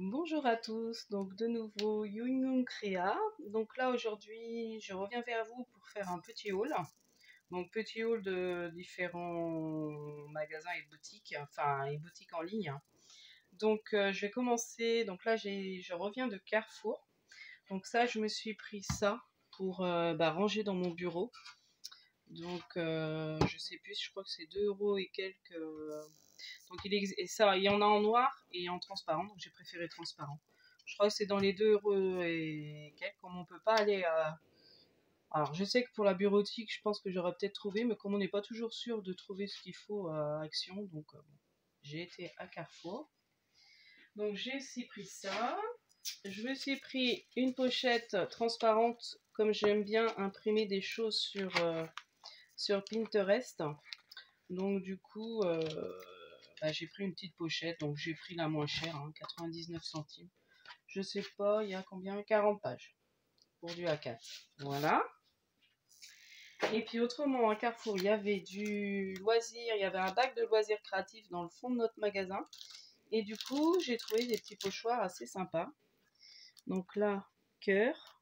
Bonjour à tous, donc de nouveau Yung Yung Créa. Donc là aujourd'hui je reviens vers vous pour faire un petit haul. Donc petit haul de différents magasins et boutiques, enfin et boutiques en ligne. Donc je vais commencer, donc là je reviens de Carrefour. Donc ça je me suis pris ça pour ranger dans mon bureau. Donc je sais plus, je crois que c'est 2 € et quelques. Donc et ça, il y en a en noir et en transparent, donc j'ai préféré transparent. Je crois que c'est dans les 2 € et quelques, comme on peut pas aller à... Alors je sais que pour la bureautique, je pense que j'aurais peut-être trouvé, mais comme on n'est pas toujours sûr de trouver ce qu'il faut à Action, donc bon, j'ai été à Carrefour. Donc j'ai aussi pris ça. Je me suis pris une pochette transparente, comme j'aime bien imprimer des choses sur Pinterest. Donc du coup, j'ai pris une petite pochette, donc j'ai pris la moins chère, 99 centimes. Je sais pas, il y a combien? 40 pages pour du A4. Voilà. Et puis autrement, à Carrefour, il y avait du loisir, il y avait un bac de loisirs créatifs dans le fond de notre magasin. Et du coup, j'ai trouvé des petits pochoirs assez sympas. Donc là, cœur.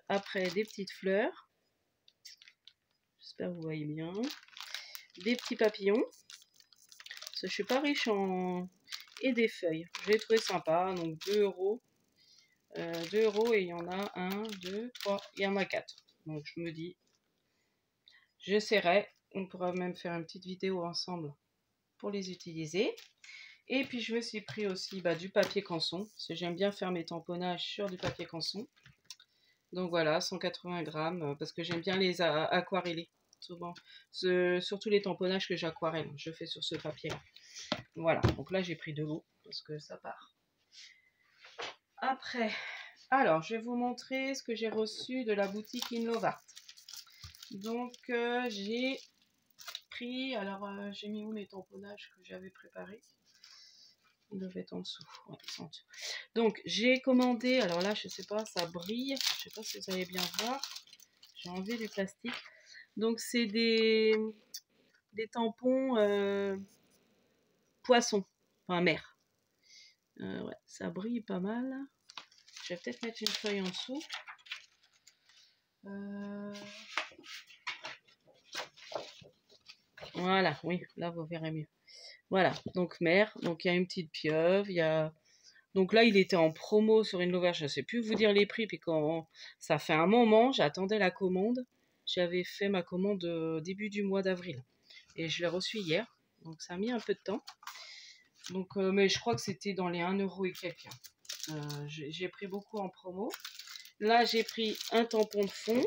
Après, des petites fleurs. J'espère que vous voyez bien. Des petits papillons. Parce que je suis pas riche en... Et des feuilles. Je l'ai trouvé sympa. Donc 2 €. 2 € et il y en a 1, 2, 3. Il y en a 4. Donc je me dis, j'essaierai. On pourra même faire une petite vidéo ensemble pour les utiliser. Et puis je me suis pris aussi du papier canson. Parce que j'aime bien faire mes tamponnages sur du papier canson. Donc voilà, 180 grammes. Parce que j'aime bien les aquareller. Souvent. Surtout les tamponnages que j'aquarelle. Je fais sur ce papier-là. Voilà, donc là j'ai pris de l'eau parce que ça part. Après, alors je vais vous montrer ce que j'ai reçu de la boutique Innovart. Donc j'ai pris, alors j'ai mis où mes tamponnages que j'avais préparés? Ils doivent être en dessous. Ouais, ils sont en dessous. Donc j'ai commandé, alors là je sais pas, ça brille, je sais pas si vous allez bien voir. J'ai enlevé les plastiques. Donc c'est des tampons poissons, enfin mer. Ouais, ça brille pas mal. Je vais peut-être mettre une feuille en dessous. Voilà, oui, là vous verrez mieux. Voilà, donc mer, donc il y a une petite pieuvre, il y a... Donc là, il était en promo sur une l'auberge, je ne sais plus vous dire les prix, puis quand ça fait un moment, j'attendais la commande. J'avais fait ma commande début du mois d'avril. Et je l'ai reçu hier, donc ça a mis un peu de temps. Donc, mais je crois que c'était dans les 1 € et quelques. J'ai pris beaucoup en promo. Là, j'ai pris un tampon de fond.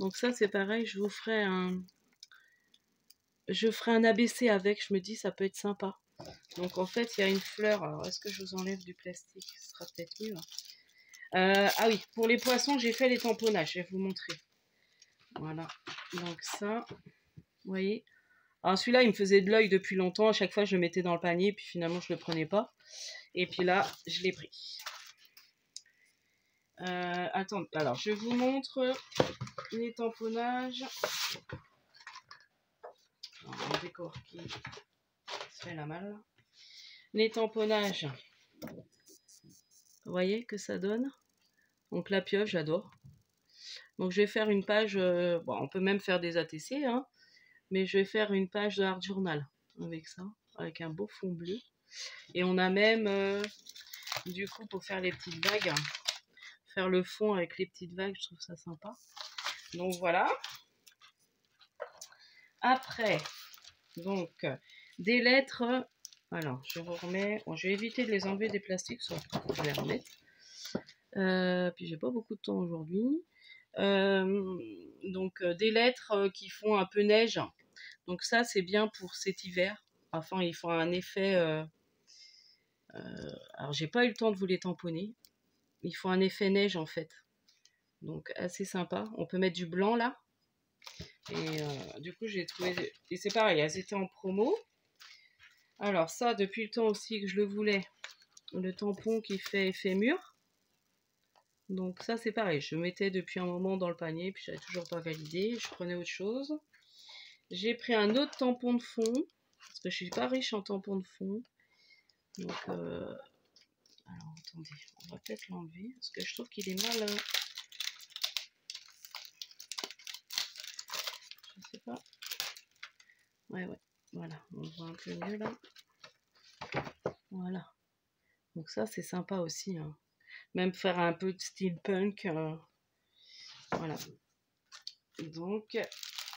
Donc ça, c'est pareil, je ferai un ABC avec, je me dis ça peut être sympa. Donc en fait il y a une fleur, alors est-ce que je vous enlève du plastique? Ce sera peut-être mieux. Ah oui, pour les poissons j'ai fait les tamponnages, je vais vous montrer. Voilà, donc ça, vous voyez. Alors celui-là il me faisait de l'œil depuis longtemps, à chaque fois je le mettais dans le panier, puis finalement je ne le prenais pas. Et puis là, je l'ai pris. Attends, alors je vous montre les tamponnages. Alors, un décor qui se fait la malle. Les tamponnages, vous voyez que ça donne. Donc la pieuvre, j'adore. Donc je vais faire une page, bon, on peut même faire des ATC, mais je vais faire une page de Art Journal avec ça, avec un beau fond bleu. Et on a même, du coup, pour faire les petites vagues, faire le fond avec les petites vagues, je trouve ça sympa. Donc voilà. Après, donc, des lettres. Alors, je vous remets. Bon, je vais éviter de les enlever des plastiques, je vais les remettre. Puis j'ai pas beaucoup de temps aujourd'hui. Donc des lettres qui font un peu neige. Donc ça c'est bien pour cet hiver. Enfin ils font un effet. Alors j'ai pas eu le temps de vous les tamponner. Ils font un effet neige en fait. Donc assez sympa. On peut mettre du blanc là. Et du coup j'ai trouvé. Et c'est pareil, elles étaient en promo. Alors ça depuis le temps aussi que je le voulais. Le tampon qui fait effet mur. Donc ça c'est pareil, je mettais depuis un moment dans le panier, puis j'avais toujours pas validé, je prenais autre chose. J'ai pris un autre tampon de fond, parce que je suis pas riche en tampons de fond. Donc, alors attendez, on va peut-être l'enlever parce que je trouve qu'il est mal. Je sais pas. Ouais, voilà, on voit un peu mieux là. Voilà. Donc ça, c'est sympa aussi, hein. Même faire un peu de steampunk. Voilà. Donc,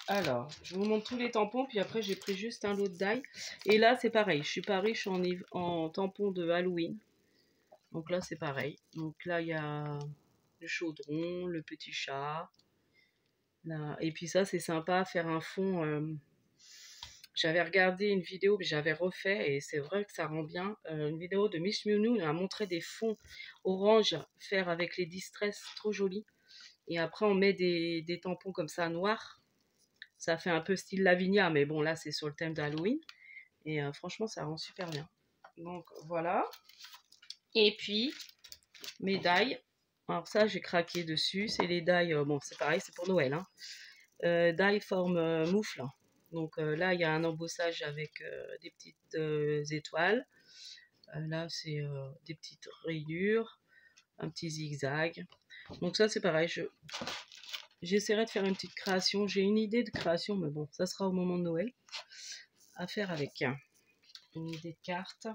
alors, je vous montre tous les tampons, puis après j'ai pris juste un lot de die. Et là, c'est pareil, je suis pas riche en tampons de Halloween. Donc là, c'est pareil. Donc là, il y a le chaudron, le petit chat. Là. Et puis ça, c'est sympa, faire un fond. J'avais regardé une vidéo que j'avais refait, et c'est vrai que ça rend bien. Une vidéo de Miss Miunou, elle a montré des fonds orange, faire avec les distress, trop joli. Et après, on met des tampons comme ça, noirs. Ça fait un peu style Lavinia, mais bon, là, c'est sur le thème d'Halloween. Et franchement, ça rend super bien. Donc, voilà. Et puis, mes die. Alors ça, j'ai craqué dessus. C'est les die, bon, c'est pareil, c'est pour Noël. Hein. Die forme moufle. Donc là, il y a un embossage avec des petites étoiles. Là, c'est des petites rayures, un petit zigzag. Donc ça, c'est pareil. J'essaierai de faire une petite création. J'ai une idée de création, mais bon, ça sera au moment de Noël. À faire avec une idée de carte.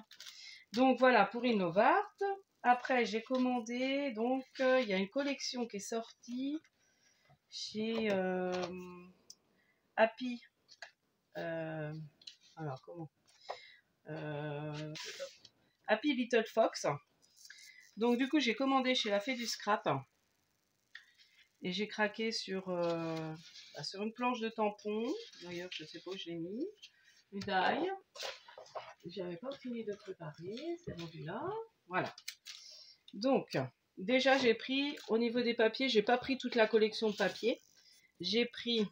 Donc voilà pour Innovart. Après, j'ai commandé. Donc, il y a une collection qui est sortie chez Happy. Alors, comment Happy Little Fox. Donc, du coup, j'ai commandé chez la Fée du Scrap. Et j'ai craqué sur une planche de tampon. D'ailleurs, je ne sais pas où je l'ai mis. Une daille. J'avais pas fini de préparer. C'est rendu là. Voilà. Donc, déjà, j'ai pris, au niveau des papiers, j'ai pas pris toute la collection de papier. J'ai pris,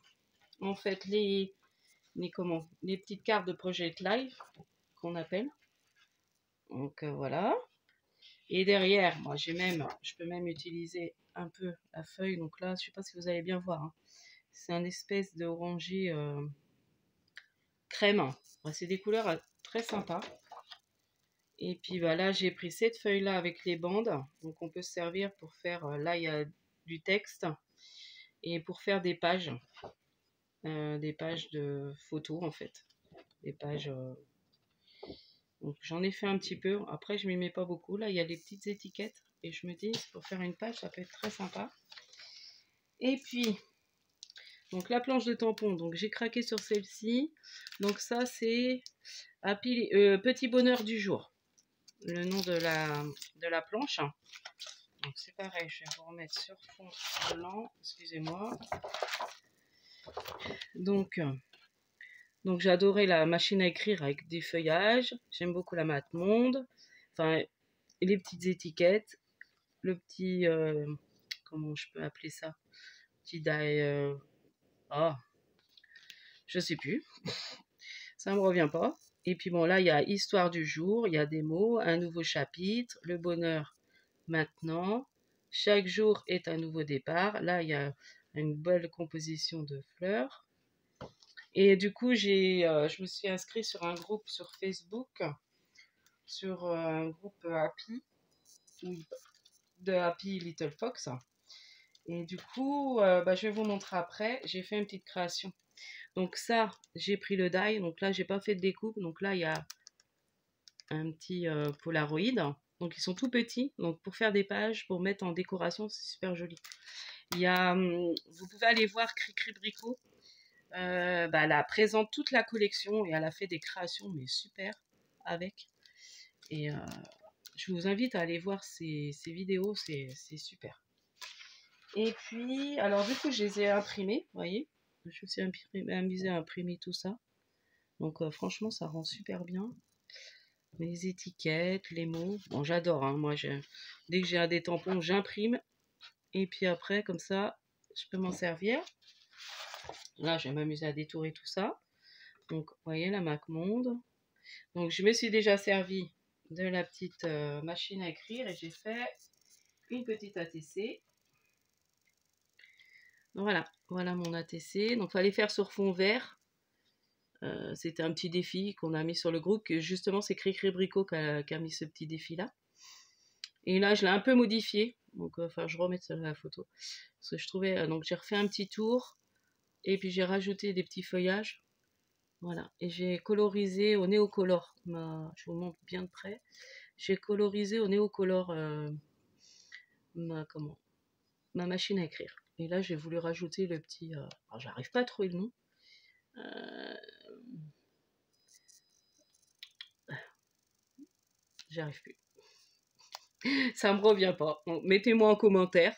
en fait, les petites cartes de Project Live, qu'on appelle. Donc, voilà. Et derrière, moi, je peux même utiliser un peu la feuille. Donc là, je sais pas si vous allez bien voir. Hein. C'est un espèce d'oranger crème. Ouais, c'est des couleurs très sympas. Et puis bah, là, j'ai pris cette feuille-là avec les bandes. Donc on peut se servir pour faire, là, il y a du texte. Et pour faire des pages de photos en fait. Des pages. Donc j'en ai fait un petit peu. Après, je m'y mets pas beaucoup. Là, il y a les petites étiquettes. Et je me dis, pour faire une page, ça peut être très sympa. Et puis, donc la planche de tampon, donc j'ai craqué sur celle-ci. Donc ça c'est Petit bonheur du jour, le nom de la planche. Donc c'est pareil, je vais vous remettre sur fond blanc, excusez-moi. Donc j'ai adoré la machine à écrire avec des feuillages. J'aime beaucoup la Mate Monde. Enfin, les petites étiquettes, le petit comment je peux appeler ça, petit die. Oh, je sais plus. Ça me revient pas. Et puis bon, là, il y a Histoire du jour, il y a des mots, un nouveau chapitre, le bonheur maintenant, chaque jour est un nouveau départ. Là, il y a une belle composition de fleurs. Et du coup, je me suis inscrite sur un groupe sur Facebook, sur un groupe Happy, de Happy Little Fox. Et du coup, je vais vous montrer après, j'ai fait une petite création. Donc ça, j'ai pris le die. Donc là, j'ai pas fait de découpe. Donc là, il y a un petit Polaroid. Donc ils sont tout petits. Donc pour faire des pages, pour mettre en décoration, c'est super joli. Il y a, vous pouvez aller voir Cricri Bricot. Elle présente toute la collection et elle a fait des créations mais super avec. Et je vous invite à aller voir ces vidéos, c'est super. Et puis, alors du coup, je les ai imprimés, vous voyez. Je me suis amusée à imprimer tout ça. Donc franchement, ça rend super bien. Les étiquettes, les mots. Bon, j'adore, hein. Moi, dès que j'ai des tampons, j'imprime. Et puis après, comme ça, je peux m'en servir. Là, je vais m'amuser à détourer tout ça. Donc, vous voyez, la Mac Monde. Donc, je me suis déjà servi de la petite machine à écrire et j'ai fait une petite ATC. Donc, voilà mon ATC. Donc, il fallait faire sur fond vert. C'était un petit défi qu'on a mis sur le groupe, que justement c'est Cricri Bricot qui a mis ce petit défi-là. Et là, je l'ai un peu modifié, donc enfin, je remets ça dans la photo. Parce que je trouvais, donc j'ai refait un petit tour, et puis j'ai rajouté des petits feuillages. Voilà, et j'ai colorisé au néocolor. Je vous montre bien de près. J'ai colorisé au néocolor ma machine à écrire. Et là, j'ai voulu rajouter le petit... alors, j'arrive pas à trouver le nom. J'y arrive plus. Ça me revient pas. Donc, mettez-moi en commentaire,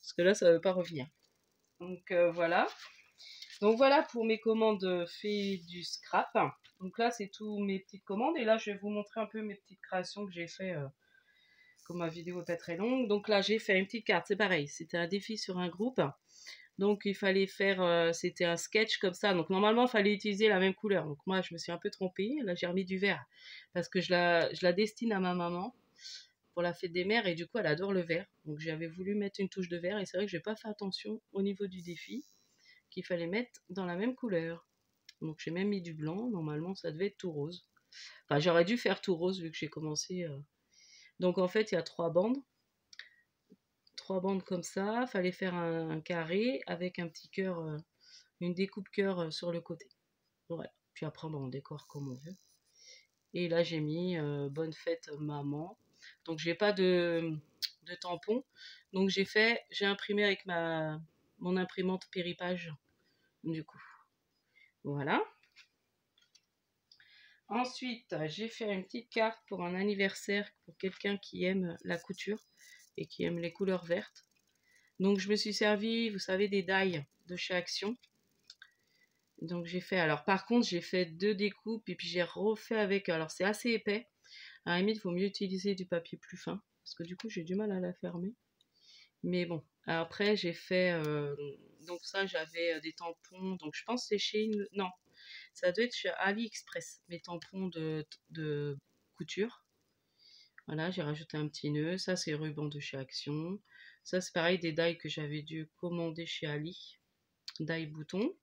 parce que là, ça veut pas revenir. Donc, voilà. Donc, voilà pour mes commandes fait du scrap. Donc là, c'est tous mes petites commandes. Et là, je vais vous montrer un peu mes petites créations que j'ai fait, comme ma vidéo n'est pas très longue. Donc là, j'ai fait une petite carte. C'est pareil, c'était un défi sur un groupe. Donc, il fallait faire, c'était un sketch comme ça. Donc, normalement, il fallait utiliser la même couleur. Donc, moi, je me suis un peu trompée. Là, j'ai remis du vert parce que je la destine à ma maman pour la fête des mères. Et du coup, elle adore le vert. Donc, j'avais voulu mettre une touche de vert. Et c'est vrai que je n'ai pas fait attention au niveau du défi qu'il fallait mettre dans la même couleur. Donc, j'ai même mis du blanc. Normalement, ça devait être tout rose. Enfin, j'aurais dû faire tout rose vu que j'ai commencé. Donc, en fait, il y a 3 bandes. 3 bandes comme ça, fallait faire un carré avec un petit cœur, une découpe cœur sur le côté. Voilà. Puis après, on décore comme on veut. Et là, j'ai mis bonne fête maman. Donc, j'ai pas de tampon. Donc, j'ai imprimé avec mon imprimante Péripage. Du coup, voilà. Ensuite, j'ai fait une petite carte pour un anniversaire pour quelqu'un qui aime la couture et qui aime les couleurs vertes. Donc, je me suis servi, vous savez, des die de chez Action. Donc, j'ai fait, alors par contre, j'ai fait 2 découpes et puis j'ai refait avec, alors c'est assez épais. À la limite, il vaut mieux utiliser du papier plus fin parce que du coup, j'ai du mal à la fermer. Mais bon, après, j'ai fait, donc ça, j'avais des tampons. Donc, je pense que c'est chez non, ça doit être chez AliExpress, mes tampons de couture. Voilà, j'ai rajouté un petit nœud. Ça, c'est ruban de chez Action. Ça, c'est pareil, des die que j'avais dû commander chez Ali. Die bouton.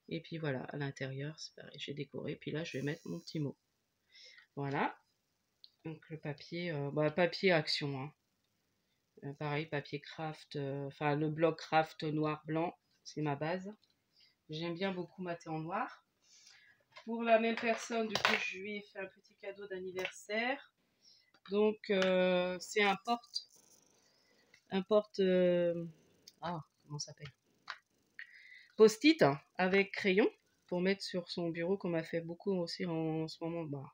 Et puis voilà, à l'intérieur, c'est pareil, j'ai décoré. Puis là, je vais mettre mon petit mot. Voilà. Donc le papier, papier Action. Hein. Pareil, papier craft, enfin le bloc craft noir-blanc, c'est ma base. J'aime bien beaucoup mater en noir. Pour la même personne, du coup, je lui ai fait un petit cadeau d'anniversaire. Donc, c'est un comment ça s'appelle? Post-it hein, avec crayon pour mettre sur son bureau, qu'on m'a fait beaucoup aussi en ce moment. Bah,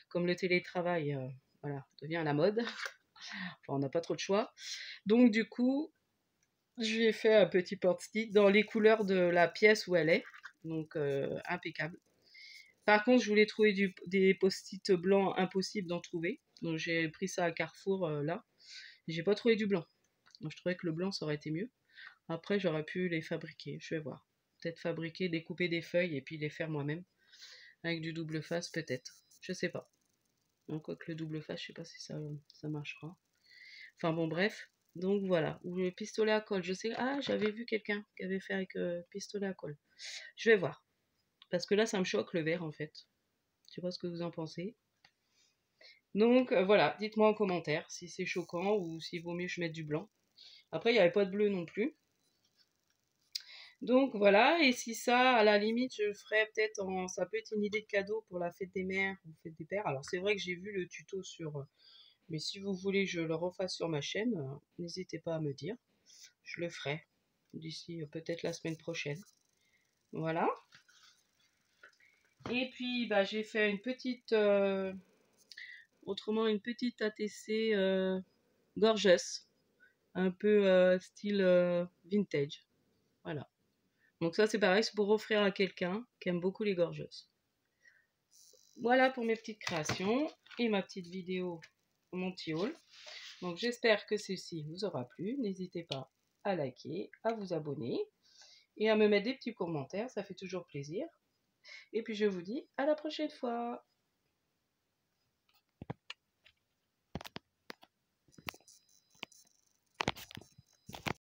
comme le télétravail, voilà, devient à la mode. Enfin, on n'a pas trop de choix. Donc, du coup, je lui ai fait un petit post-it dans les couleurs de la pièce où elle est. Donc, impeccable. Par contre, je voulais trouver des post-it blancs, impossible d'en trouver. Donc, j'ai pris ça à Carrefour, là. J'ai pas trouvé du blanc. Donc, je trouvais que le blanc, ça aurait été mieux. Après, j'aurais pu les fabriquer. Je vais voir. Peut-être fabriquer, découper des feuilles et puis les faire moi-même. Avec du double face, peut-être. Je sais pas. Donc, quoique le double face, je sais pas si ça marchera. Enfin, bon, bref. Donc, voilà. Ou le pistolet à colle. Je sais. Ah, j'avais vu quelqu'un qui avait fait avec pistolet à colle. Je vais voir. Parce que là, ça me choque le vert, en fait. Je sais pas ce que vous en pensez. Donc, voilà. Dites-moi en commentaire si c'est choquant ou s'il vaut mieux que je mette du blanc. Après, il n'y avait pas de bleu non plus. Donc voilà, et si ça, à la limite, je ferais peut-être ça peut être une idée de cadeau pour la fête des mères ou fête des pères. Alors c'est vrai que j'ai vu le tuto mais si vous voulez que je le refasse sur ma chaîne, n'hésitez pas à me dire. Je le ferai d'ici peut-être la semaine prochaine. Voilà. Et puis bah, j'ai fait une petite, autrement une petite ATC gorgeous, un peu style vintage. Voilà. Donc ça c'est pareil, c'est pour offrir à quelqu'un qui aime beaucoup les gorgeous. Voilà pour mes petites créations et ma petite vidéo, mon petit haul. Donc j'espère que ceci vous aura plu. N'hésitez pas à liker, à vous abonner et à me mettre des petits commentaires, ça fait toujours plaisir. Et puis je vous dis à la prochaine fois.